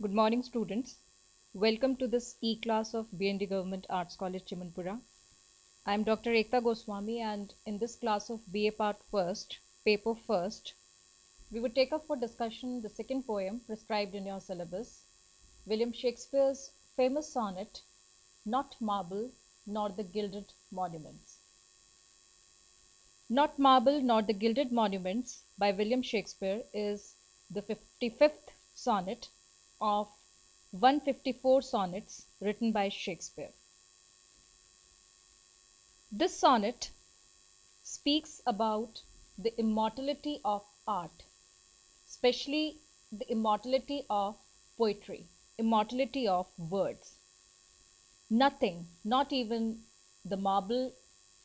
Good morning, students. Welcome to this e-class of BND Government Arts College, Chimanpura. I am Dr. EKTA GOSWAMI, and in this class of BA Part First, Paper First, we would take up for discussion the second poem prescribed in your syllabus, William Shakespeare's famous sonnet, Not Marble Nor the Gilded Monuments. Not Marble Nor the Gilded Monuments by William Shakespeare is the 55th sonnet of 154 sonnets written by Shakespeare. This sonnet speaks about the immortality of art, especially the immortality of poetry, immortality of words. Nothing, not even the marble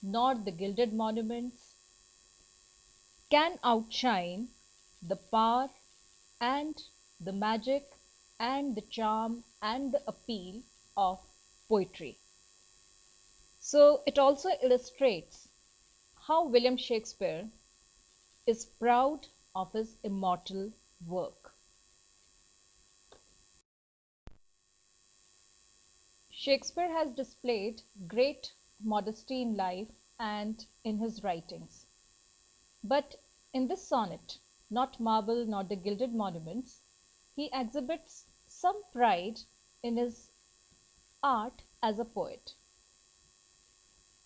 nor the gilded monuments, can outshine the power and the magic and the charm and the appeal of poetry. So it also illustrates how William Shakespeare is proud of his immortal work. Shakespeare has displayed great modesty in life and in his writings. But in this sonnet, Not Marble Nor the Gilded Monuments, he exhibits some pride in his art as a poet.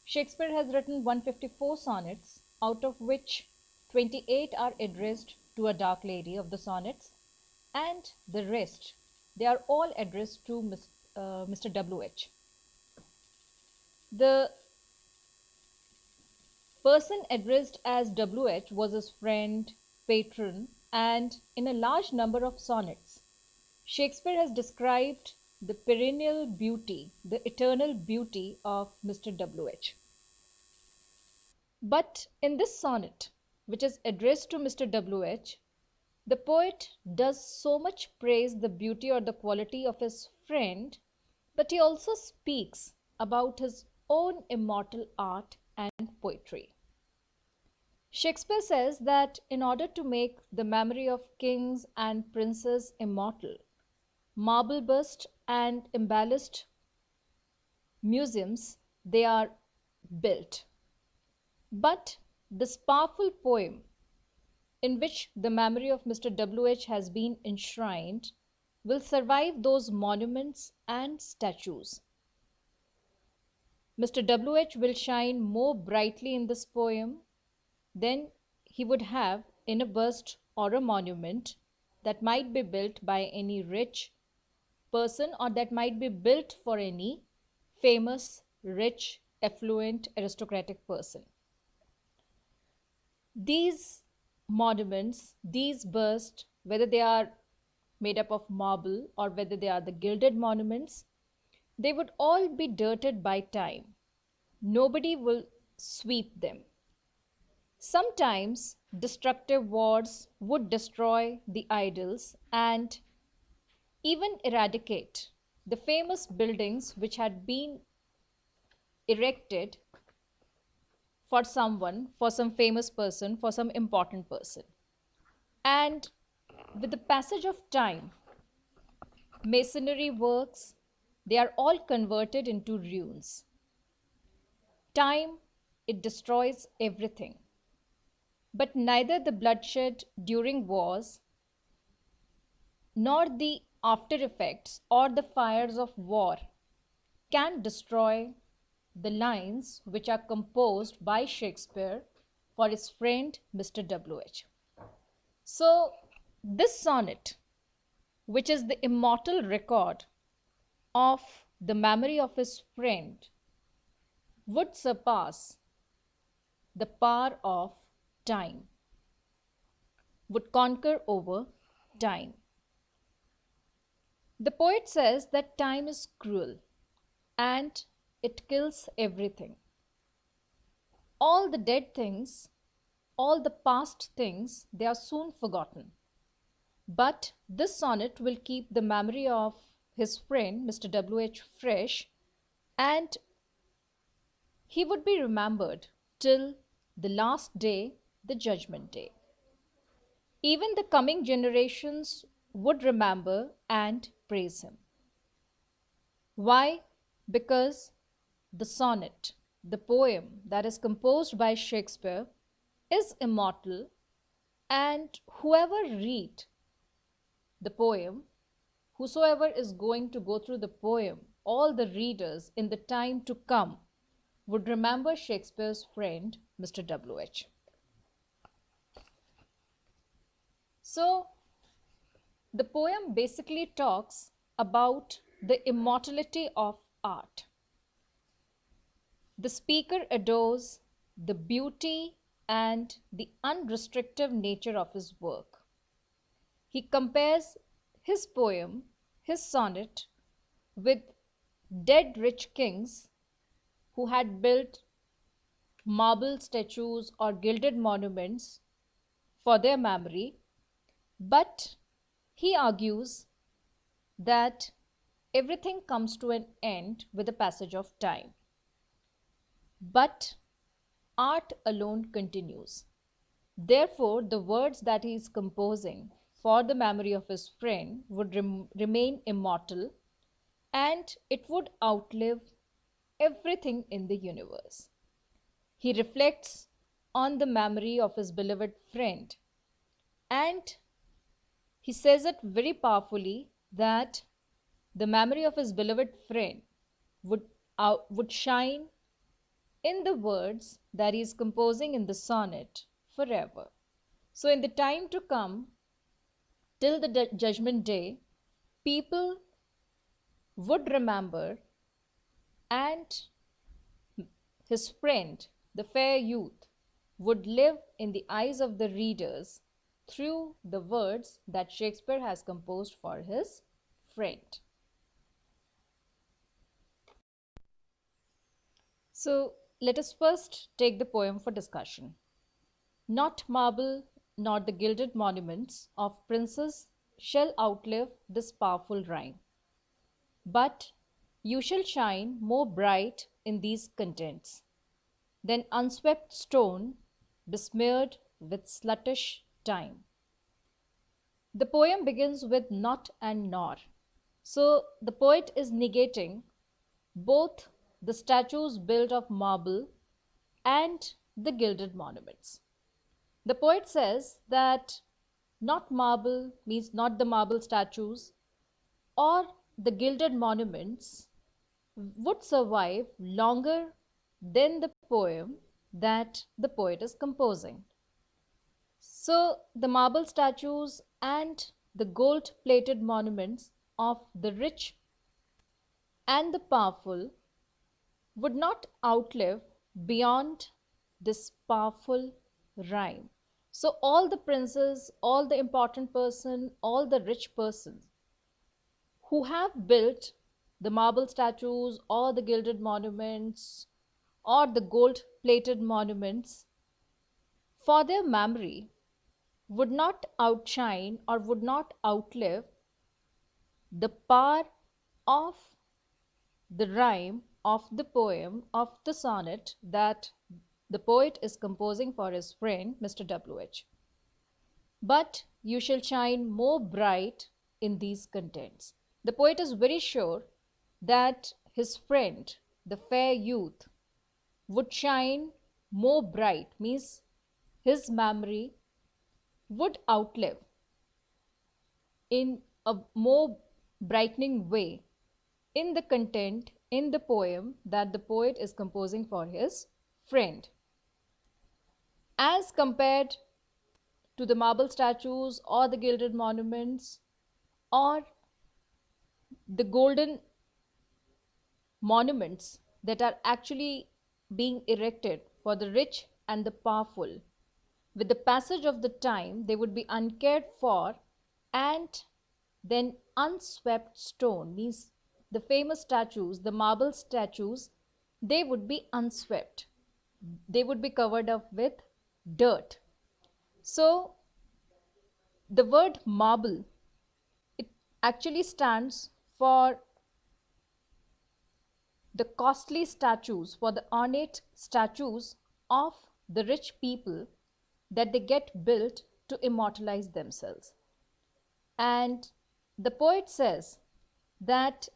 Shakespeare has written 154 sonnets, out of which 28 are addressed to a dark lady of the sonnets, and the rest, they are all addressed to Mr. W.H. The person addressed as W.H. was his friend, patron, and in a large number of sonnets, Shakespeare has described the perennial beauty, the eternal beauty of Mr. W.H. But in this sonnet, which is addressed to Mr. W.H., the poet does so much praise the beauty or the quality of his friend, but he also speaks about his own immortal art and poetry. Shakespeare says that in order to make the memory of kings and princes immortal, marble bust and embellished museums, they are built. But this powerful poem, in which the memory of Mr. W.H. has been enshrined, will survive those monuments and statues. Mr. W.H. will shine more brightly in this poem than he would have in a bust or a monument that might be built by any rich person, or that might be built for any famous, rich, affluent, aristocratic person. These monuments, these busts, whether they are made up of marble or whether they are the gilded monuments, they would all be dirted by time. Nobody will sweep them. Sometimes destructive wars would destroy the idols and even eradicate the famous buildings which had been erected for someone, for some famous person, for some important person. And with the passage of time, masonry works, they are all converted into ruins. Time, it destroys everything. But neither the bloodshed during wars nor the after effects or the fires of war can destroy the lines which are composed by Shakespeare for his friend Mr. W.H. So, this sonnet, which is the immortal record of the memory of his friend, would surpass the power of time, would conquer over time. The poet says that time is cruel and it kills everything. All the dead things, all the past things, they are soon forgotten. But this sonnet will keep the memory of his friend Mr. W.H. fresh, and he would be remembered till the last day, the Judgment Day. Even the coming generations would remember and praise him. Why? Because the sonnet, the poem that is composed by Shakespeare, is immortal, and whoever read the poem, whosoever is going to go through the poem, all the readers in the time to come would remember Shakespeare's friend, Mr. W.H. So, the poem basically talks about the immortality of art. The speaker adores the beauty and the unrestricted nature of his work. He compares his poem, his sonnet, with dead rich kings who had built marble statues or gilded monuments for their memory, but he argues that everything comes to an end with the passage of time. But art alone continues. Therefore, the words that he is composing for the memory of his friend would remain immortal, and it would outlive everything in the universe. He reflects on the memory of his beloved friend, and he says it very powerfully that the memory of his beloved friend would shine in the words that he is composing in the sonnet forever. So, in the time to come, till the judgment day, people would remember, and his friend, the fair youth, would live in the eyes of the readers through the words that Shakespeare has composed for his friend. So, let us first take the poem for discussion. Not marble nor the gilded monuments of princes shall outlive this powerful rhyme, but you shall shine more bright in these contents than unswept stone besmeared with sluttish time. The poem begins with not and nor. So the poet is negating both the statues built of marble and the gilded monuments. The poet says that not marble means not the marble statues or the gilded monuments would survive longer than the poem that the poet is composing. So, the marble statues and the gold plated monuments of the rich and the powerful would not outlive beyond this powerful rhyme. So, all the princes, all the important person, all the rich persons who have built the marble statues or the gilded monuments or the gold plated monuments for their memory would not outshine or would not outlive the power of the rhyme of the poem of the sonnet that the poet is composing for his friend Mr. W.H. But you shall shine more bright in these contents. The poet is very sure that his friend, the fair youth, would shine more bright, means his memory would outlive in a more brightening way in the content in the poem that the poet is composing for his friend. As compared to the marble statues or the gilded monuments or the golden monuments that are actually being erected for the rich and the powerful, with the passage of the time, they would be uncared for, and then unswept stone means the famous statues, the marble statues, they would be unswept. They would be covered up with dirt. So, the word marble, it actually stands for the costly statues, for the ornate statues of the rich people that they get built to immortalize themselves. And the poet says that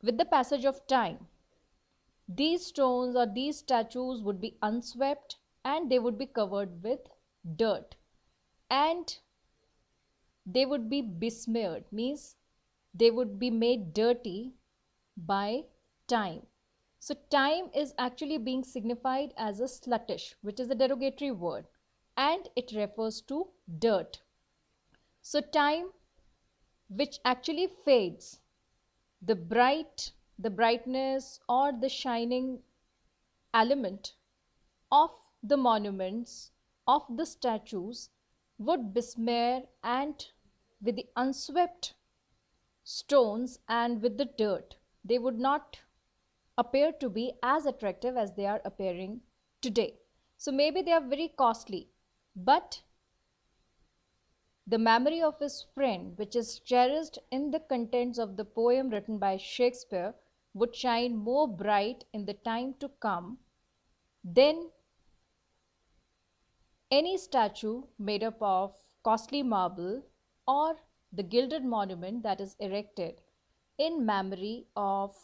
with the passage of time, these stones or these statues would be unswept and they would be covered with dirt, and they would be besmeared, means they would be made dirty by time. So time is actually being signified as a sluttish, which is a derogatory word, and it refers to dirt. So time which actually fades, the brightness or the shining element of the monuments, of the statues, would besmear, and with the unswept stones and with the dirt, they would not appear to be as attractive as they are appearing today. So maybe they are very costly, but the memory of his friend, which is cherished in the contents of the poem written by Shakespeare, would shine more bright in the time to come than any statue made up of costly marble or the gilded monument that is erected in memory of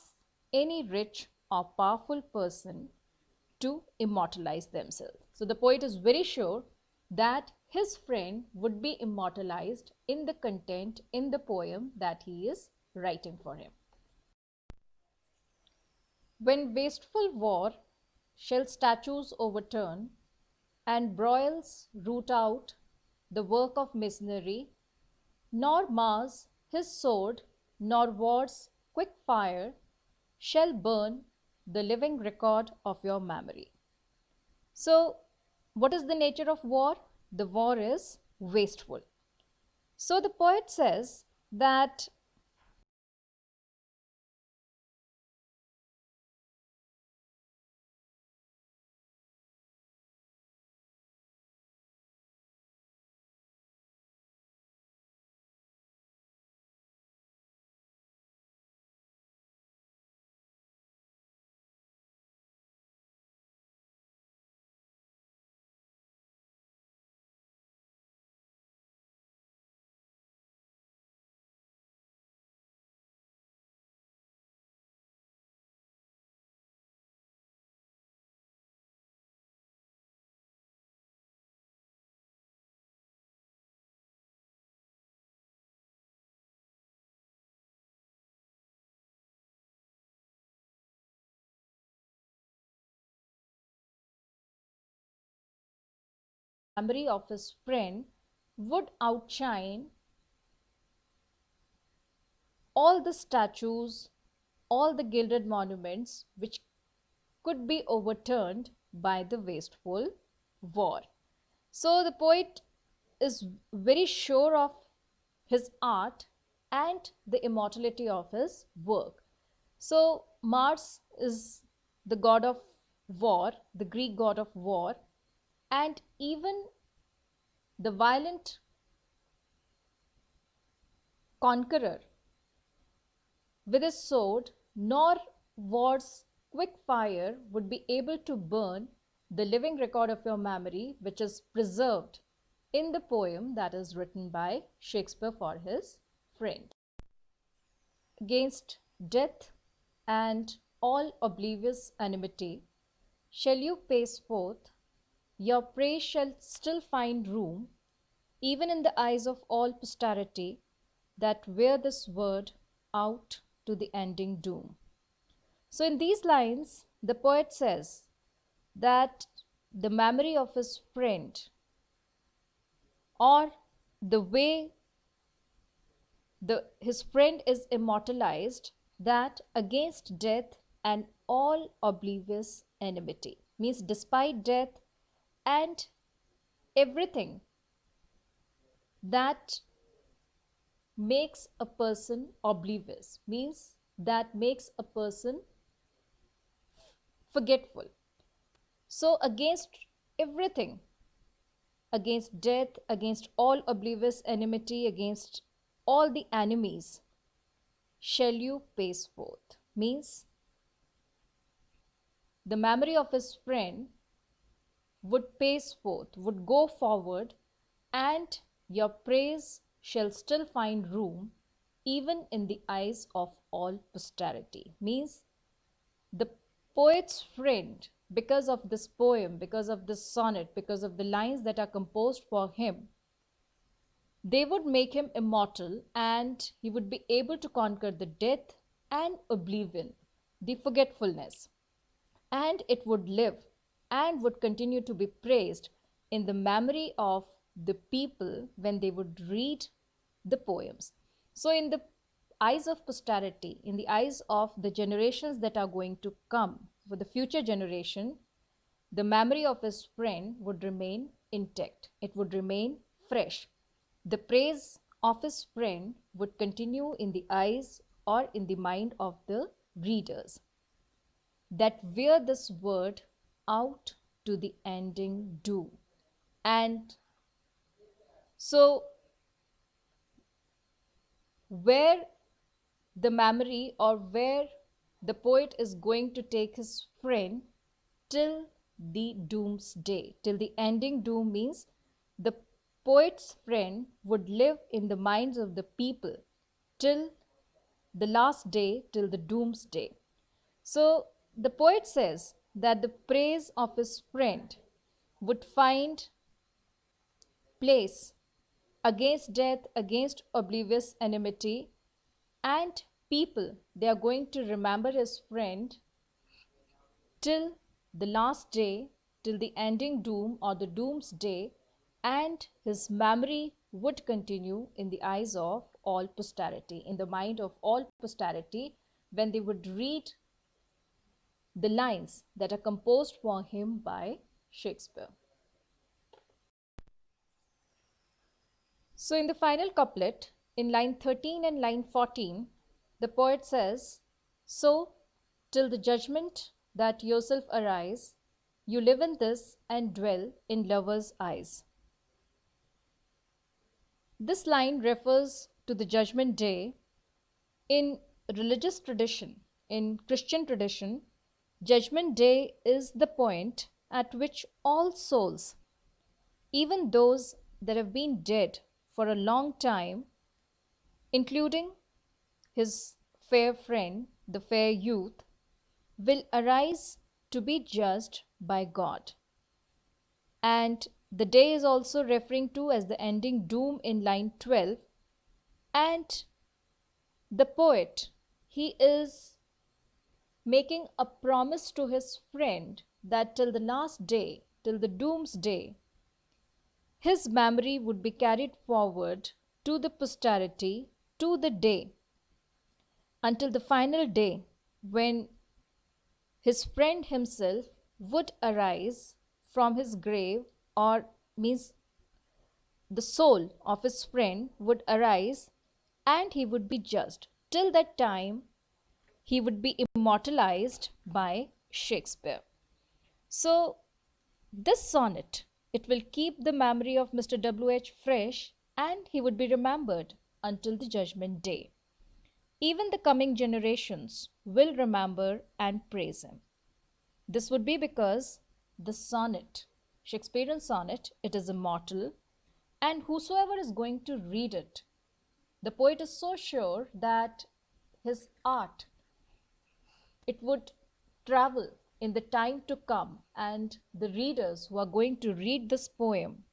any rich or powerful person to immortalize themselves. So the poet is very sure that his friend would be immortalized in the content in the poem that he is writing for him. When wasteful war shall statues overturn, and broils root out the work of masonry, nor Mars his sword, nor war's quick fire shall burn the living record of your memory. So, what is the nature of war? The war is wasteful. So, the poet says that memory of his friend would outshine all the statues, all the gilded monuments which could be overturned by the wasteful war. So the poet is very sure of his art and the immortality of his work. So Mars is the god of war, the Greek god of war, and even the violent conqueror with his sword, nor war's quick fire would be able to burn the living record of your memory, which is preserved in the poem that is written by Shakespeare for his friend. Against death and all oblivious enmity shall you pace forth, your praise shall still find room, even in the eyes of all posterity that wear this word out to the ending doom. So, in these lines, the poet says that the memory of his friend, or the way his friend is immortalized, that against death and all oblivious enmity, means despite death and everything that makes a person oblivious, means that makes a person forgetful. So against everything, against death, against all oblivious enmity, against all the enemies, shall you pace forth, means the memory of his friend would pace forth, would go forward, and your praise shall still find room even in the eyes of all posterity. Means the poet's friend, because of this poem, because of this sonnet, because of the lines that are composed for him, they would make him immortal and he would be able to conquer the death and oblivion, the forgetfulness, and it would live and would continue to be praised in the memory of the people when they would read the poems. So, in the eyes of posterity, in the eyes of the generations that are going to come, for the future generation, the memory of his friend would remain intact, it would remain fresh. The praise of his friend would continue in the eyes or in the mind of the readers that wear this word out to the ending do. And so, where the memory or where the poet is going to take his friend till the doomsday, till the ending doom, means the poet's friend would live in the minds of the people till the last day, till the doomsday. So the poet says that the praise of his friend would find place against death, against oblivious enmity, and people, they are going to remember his friend till the last day, till the ending doom or the doomsday, and his memory would continue in the eyes of all posterity, in the mind of all posterity, when they would read the lines that are composed for him by Shakespeare. So, in the final couplet, in line 13 and line 14, the poet says, "So, till the judgment that yourself arise, you live in this and dwell in lovers' eyes." This line refers to the judgment day. In religious tradition, in Christian tradition, judgment day is the point at which all souls, even those that have been dead for a long time, including his fair friend, the fair youth, will arise to be judged by God. And the day is also referring to as the ending doom in line 12. And the poet, he is making a promise to his friend that till the last day, till the doomsday, his memory would be carried forward to the posterity, to the day, until the final day when his friend himself would arise from his grave, or means the soul of his friend would arise and he would be judged. Till that time, he would be immortalized by Shakespeare. So, this sonnet, it will keep the memory of Mr. W.H. fresh and he would be remembered until the judgment day. Even the coming generations will remember and praise him. This would be because the sonnet, Shakespearean sonnet, it is immortal, and whosoever is going to read it, the poet is so sure that his art, it would travel in the time to come, and the readers who are going to read this poem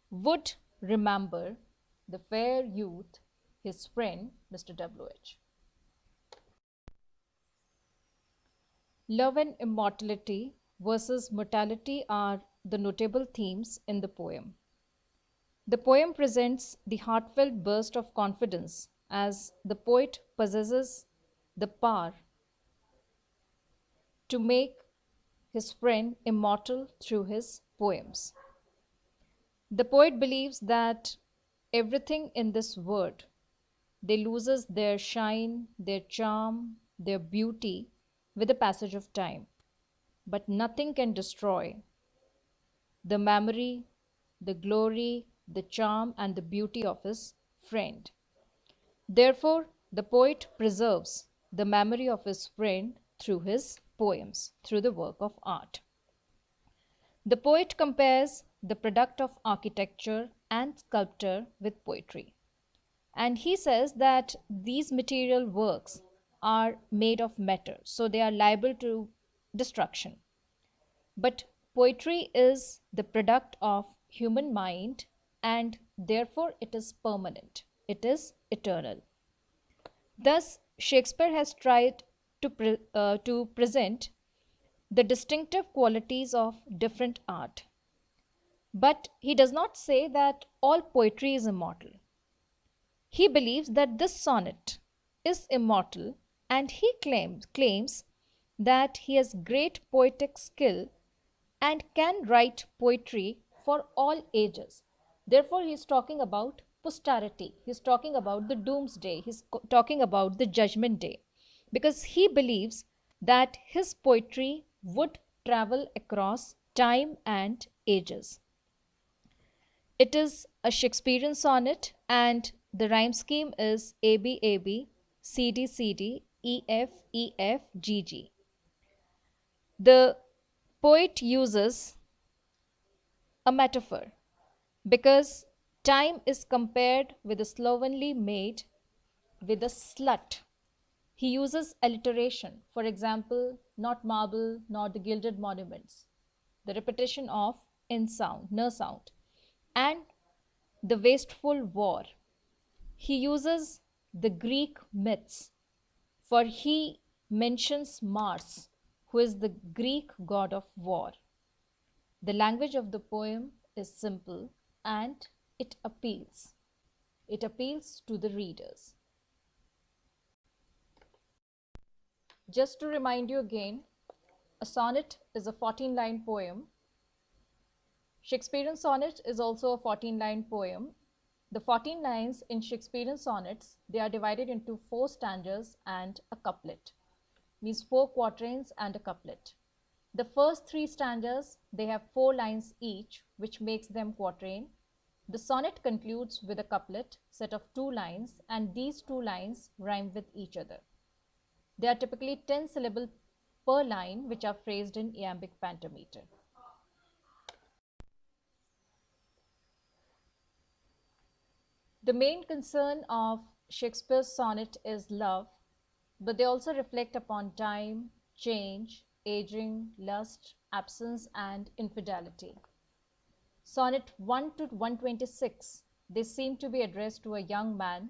would remember the fair youth, his friend, Mr. W.H. Love and immortality versus mortality are the notable themes in the poem. The poem presents the heartfelt burst of confidence as the poet possesses the power to make his friend immortal through his poems. The poet believes that everything in this world, they loses their shine, their charm, their beauty with the passage of time. But nothing can destroy the memory, the glory, the charm, and the beauty of his friend. Therefore, the poet preserves the memory of his friend through his poems, through the work of art. The poet compares the product of architecture and sculpture with poetry. And he says that these material works are made of matter, so they are liable to destruction. But poetry is the product of human mind, and therefore it is permanent, it is eternal. Thus, Shakespeare has tried to present the distinctive qualities of different art. But he does not say that all poetry is immortal. He believes that this sonnet is immortal, and he claims that he has great poetic skill and can write poetry for all ages. Therefore, he is talking about posterity, he is talking about the doomsday, he is talking about the judgment day, because he believes that his poetry would travel across time and ages. It is a Shakespearean sonnet, and the rhyme scheme is A B A B C D C D E F E F G G. The poet uses a metaphor because time is compared with a slovenly maid with a slut. He uses alliteration, for example, not marble nor the gilded monuments, the repetition of in sound, n sound, and the wasteful war. He uses the Greek myths, for he mentions Mars, who is the Greek god of war. The language of the poem is simple and it appeals. It appeals to the readers. Just to remind you again, a sonnet is a 14-line poem. Shakespearean sonnet is also a 14-line poem. The 14 lines in Shakespearean sonnets, they are divided into 4 stanzas and a couplet, means 4 quatrains and a couplet. The first 3 stanzas, they have 4 lines each, which makes them quatrain. The sonnet concludes with a couplet set of 2 lines, and these 2 lines rhyme with each other. They are typically 10 syllables per line, which are phrased in iambic pentameter. The main concern of Shakespeare's sonnet is love, but they also reflect upon time, change, aging, lust, absence, and infidelity. Sonnet 1 to 126, they seem to be addressed to a young man,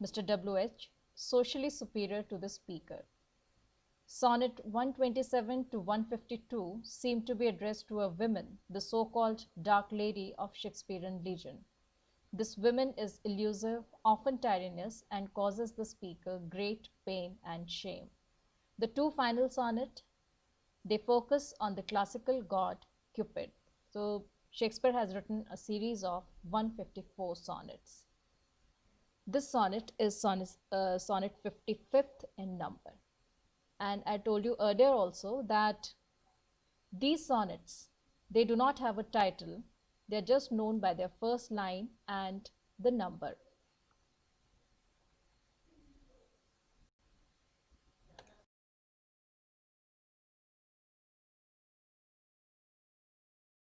Mr. W.H., socially superior to the speaker. Sonnet 127 to 152 seem to be addressed to a woman, the so-called dark lady of Shakespearean legend. This woman is elusive, often tyrannous, and causes the speaker great pain and shame. The 2 final sonnets, they focus on the classical god Cupid. So Shakespeare has written a series of 154 sonnets. This sonnet is sonnet 55th in number. And I told you earlier also that these sonnets, they do not have a title. They are just known by their first line and the number.